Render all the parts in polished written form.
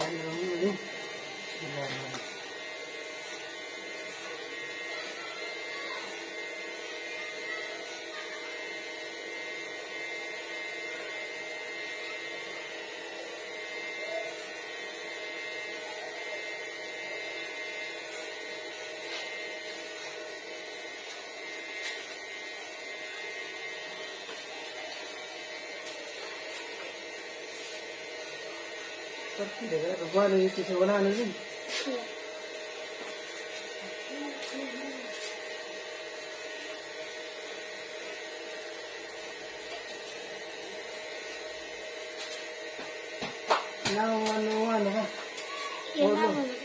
ini. Tidak ada apa itu sekolah lagi. Ano ka? Iya,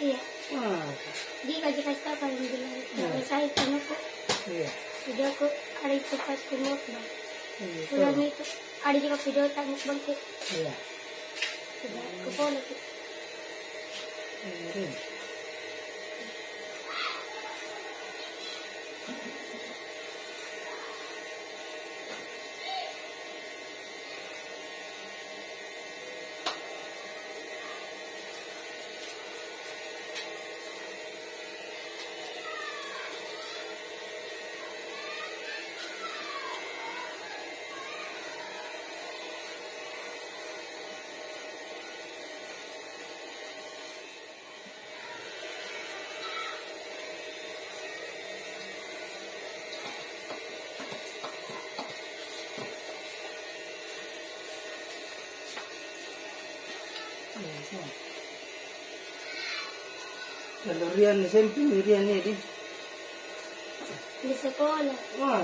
iya. Ah, Di kasih kalau bilang saya ano po. iya. Jadi aku ada itu pas kumot ba. Iya. Ulang itu ada juga video tanggung bangkit. Iya. Jadi aku po lagi. Iya. Kalau Rian SMP Rian ini, Di sekolah. wah,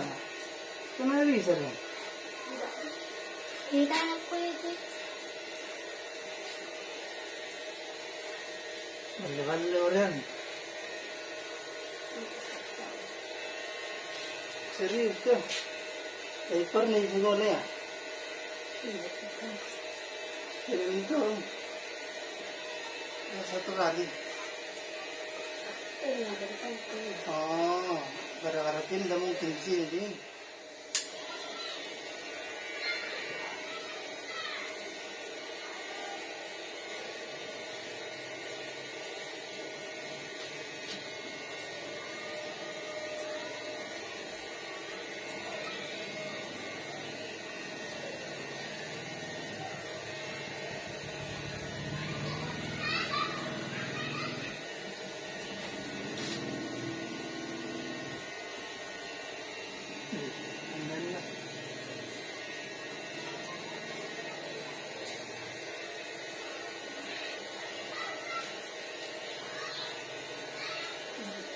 kenapa bisa dong? Kita anak ko itu. Balik Rian. Serius tuh, paper nih sekolah ya? Kirim itu satu kali. Oh, gara-gara pindah mungkin di sini.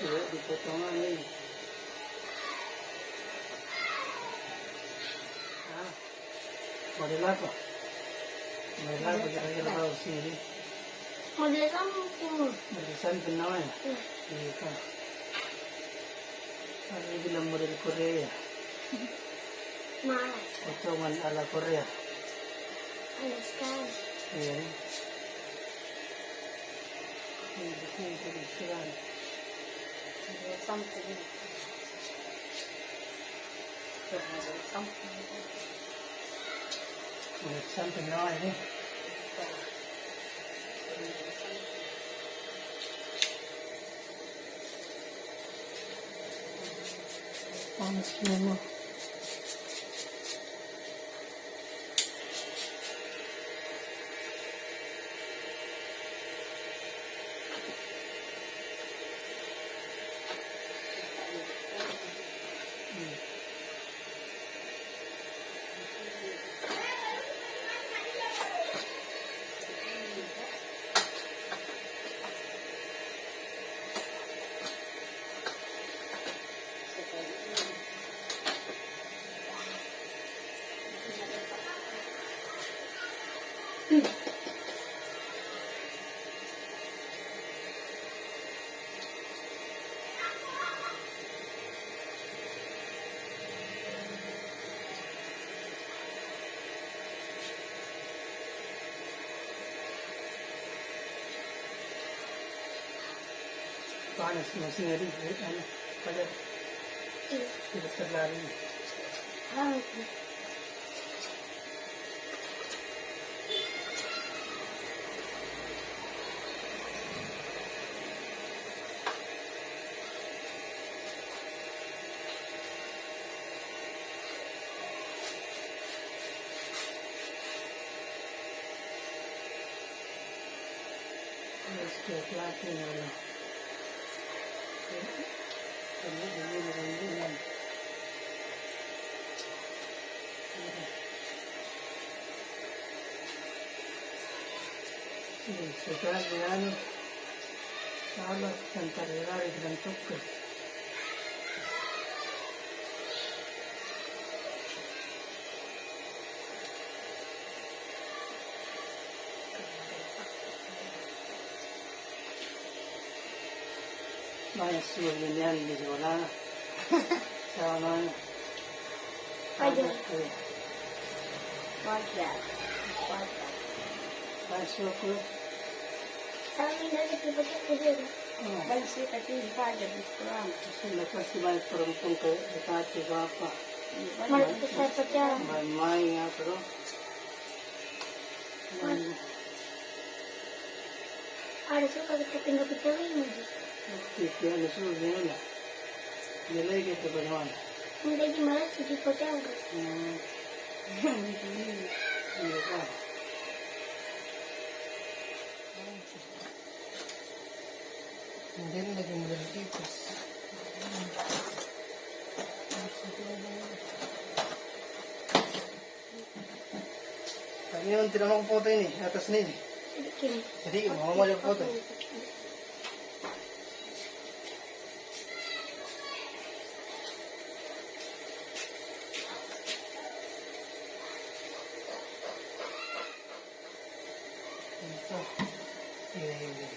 Iya, dipotongan nih. Model apa? Model apa kira-kira tahu sini? Model kamu timur. Modelan kenal ya? Iya kan. Ini bilang model Korea. Mana? Potongan ala Korea. Ada sekali. Iya. Ini tradisional. Something. Something now ini. Panas semua. Panas masih ngeri, pada tidak terlari. Straight lagi wala. Ganyan. Straight lagi ano. Salat santarelari dengan tukar. Maya suwa yan di wala. Sama na. Aja. Wajar. Masuk ko. Kami dari tiba-tiba kerja. Dan sih tapi ada di sekolah. Lepas si banyak perempuan ke dekati bapak. Malah saya pacaran. Main nga pero. Ada suka kita tinggal kita ini. Kaya nasuwa yan na. Nilay kita ba naman? Hindi di malas di pacaran. Hindi ka. Hindi rin naging malilipas. Kami yung tinamang po tayo ni, atas ni. Sedikit. Jadi, mamamali po tayo. Ito. Hindi.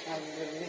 Sabi.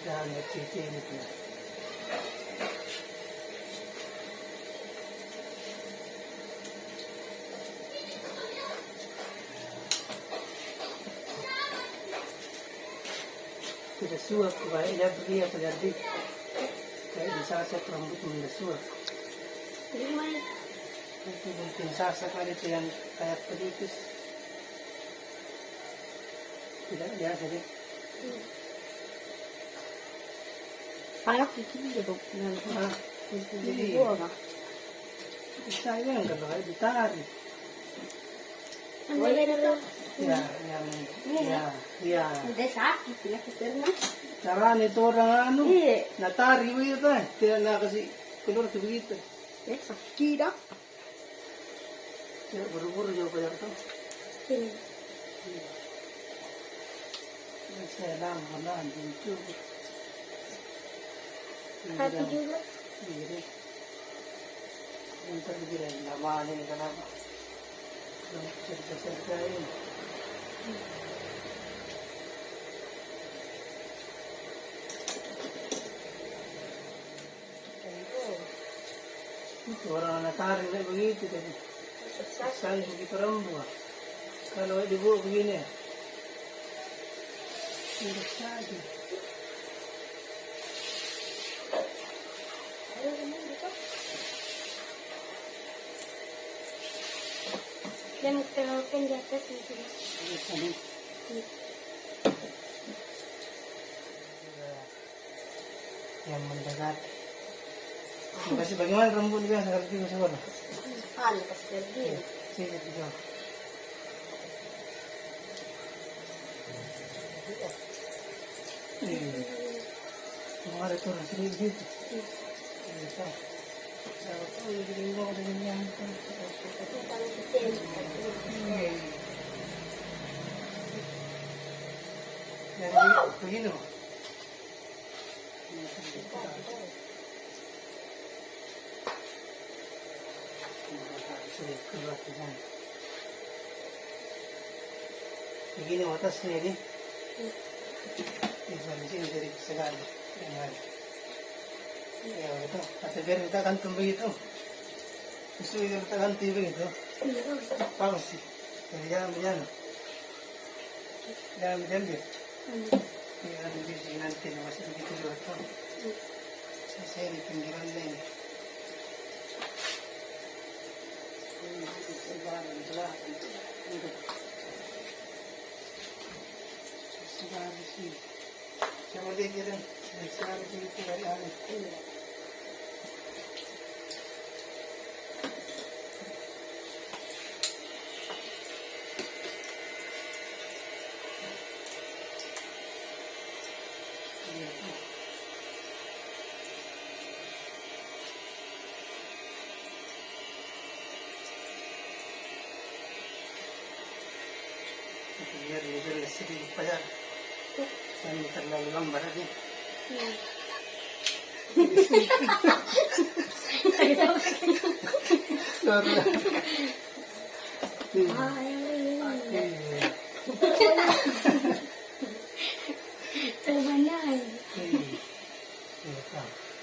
Dahil nagsitinit na. Tidak suap, baik dia pergi apa jadi. Kayak disasak rambut suap. Di mana? Itu mungkin sasak ada itu yang kayak pelipis. Tidak biasa deh. Parang kikili ko na. Ah, Hindi hindi. ko na. Sayang kalau kayak ditarik. Ang lagay na lang. Ya, ya. Hindi sakit. Pinakasir na. Cara nito orang anu. Iya. Natari mo yun eh. Tidak na kasi keluar ke begitu. Sakit ah. Ya, buru-buru jauh banyak tuh. Sini. Saya lang, itu. Hati juga. Iya. Ntar dibilang namanya ini kenapa? Cerita-cerita ini. Itu orang natari kayak begitu tadi. Saya begitu rambut. Kalau dibuat begini, tidak saja. Dan terlalu di atas nanti. Tadi. Yang mendekat. Makasih bagaimana rambut dia sangat tinggi semua. Ano kasi pergi. Sini juga. Kemarin tuh sini gitu. Bisa. Tahu jadi mau dengan yang Ang paling kecil. Begini mo. Begini mo, tapos ini. Isa di sini dari segala. Ya itu, kata biar kita gantung begitu. Justru kita ganti begitu. Apa sih? Jadi jangan. Jangan dia. Ya, di sini nanti masih begitu juga tuh. Saya di pinggiran lain. Sekarang di sini. Coba lihat dia dan sekarang di sini itu dari aneh. Biar dia sedikit payah. Jangan terlalu lambat aja.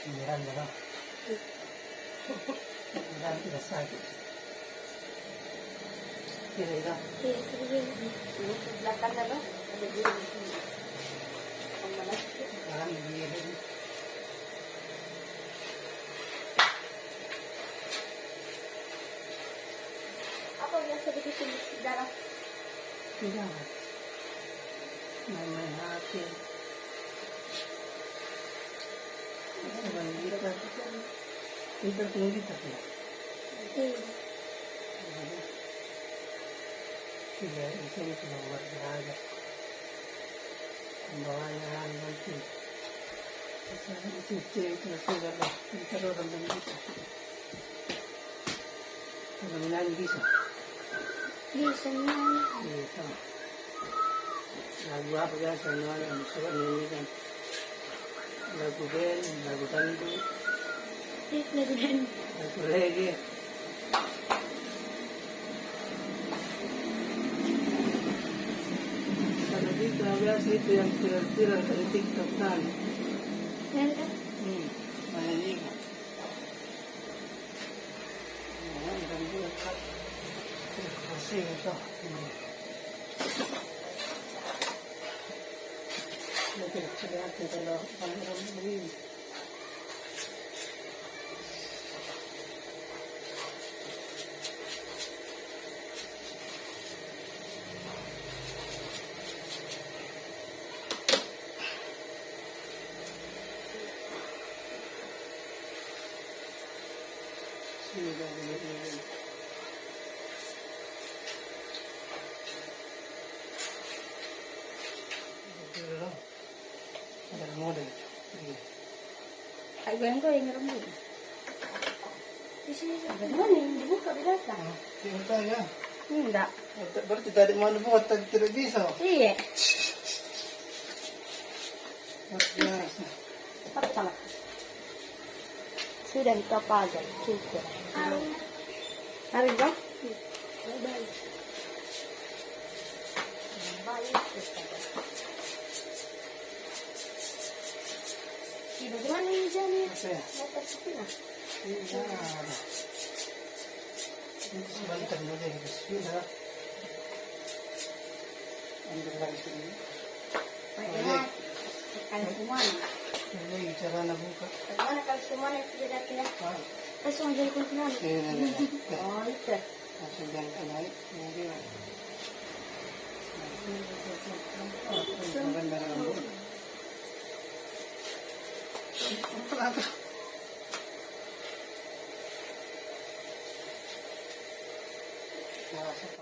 Pinggiran dah. Pinggiran tidak sakit. Kira-kira. Ini ke belakang na ba? Ada di sini. Ang malas. Parang hindi. Apa yang sedikit darah? Tidak. May hati. Kita tinggi tapi. Tidak, itu keluar berada. Pembawanya nanti. Itu sudah lah. Kita orang bisa. Kalau menyanyi bisa. Bisa nyanyi. Bisa. Lagu apa ya semua yang suka nyanyikan. Lagu band, lagu tandu, Lagu dan lagu reggae. Kalau kita biasa itu yang viral-viral dari TikTok kan. mereka Menyanyi. Dan juga masih itu. Mungkin kelihatan kalau orang begini. Sudah begini. Ada model. Ay, ganyan ko yung rambut. di sini. Ganyan yung dibuka binatang. Cinta ya. Hindi. Berarti tadi mana buat tidak bisa. Iya. Biasa. Apa sama? Sudah dikapagan. Cukup. Hari ba? Bye. Bagaimana ini dyan ya? Oke. Matasakin na. Iya. Sebentar dulu deh. Sudah. Ambil lagi sini. Bagaimana? Kaya kumana. Ini cara nak buka. Bagaimana kalau kumana itu tidak kaya? Langsung jadi kuntilanak. Ini. Oh, itu. Langsung jangan naik. Mungkin. Maganda na ang buka. Apa? Nasa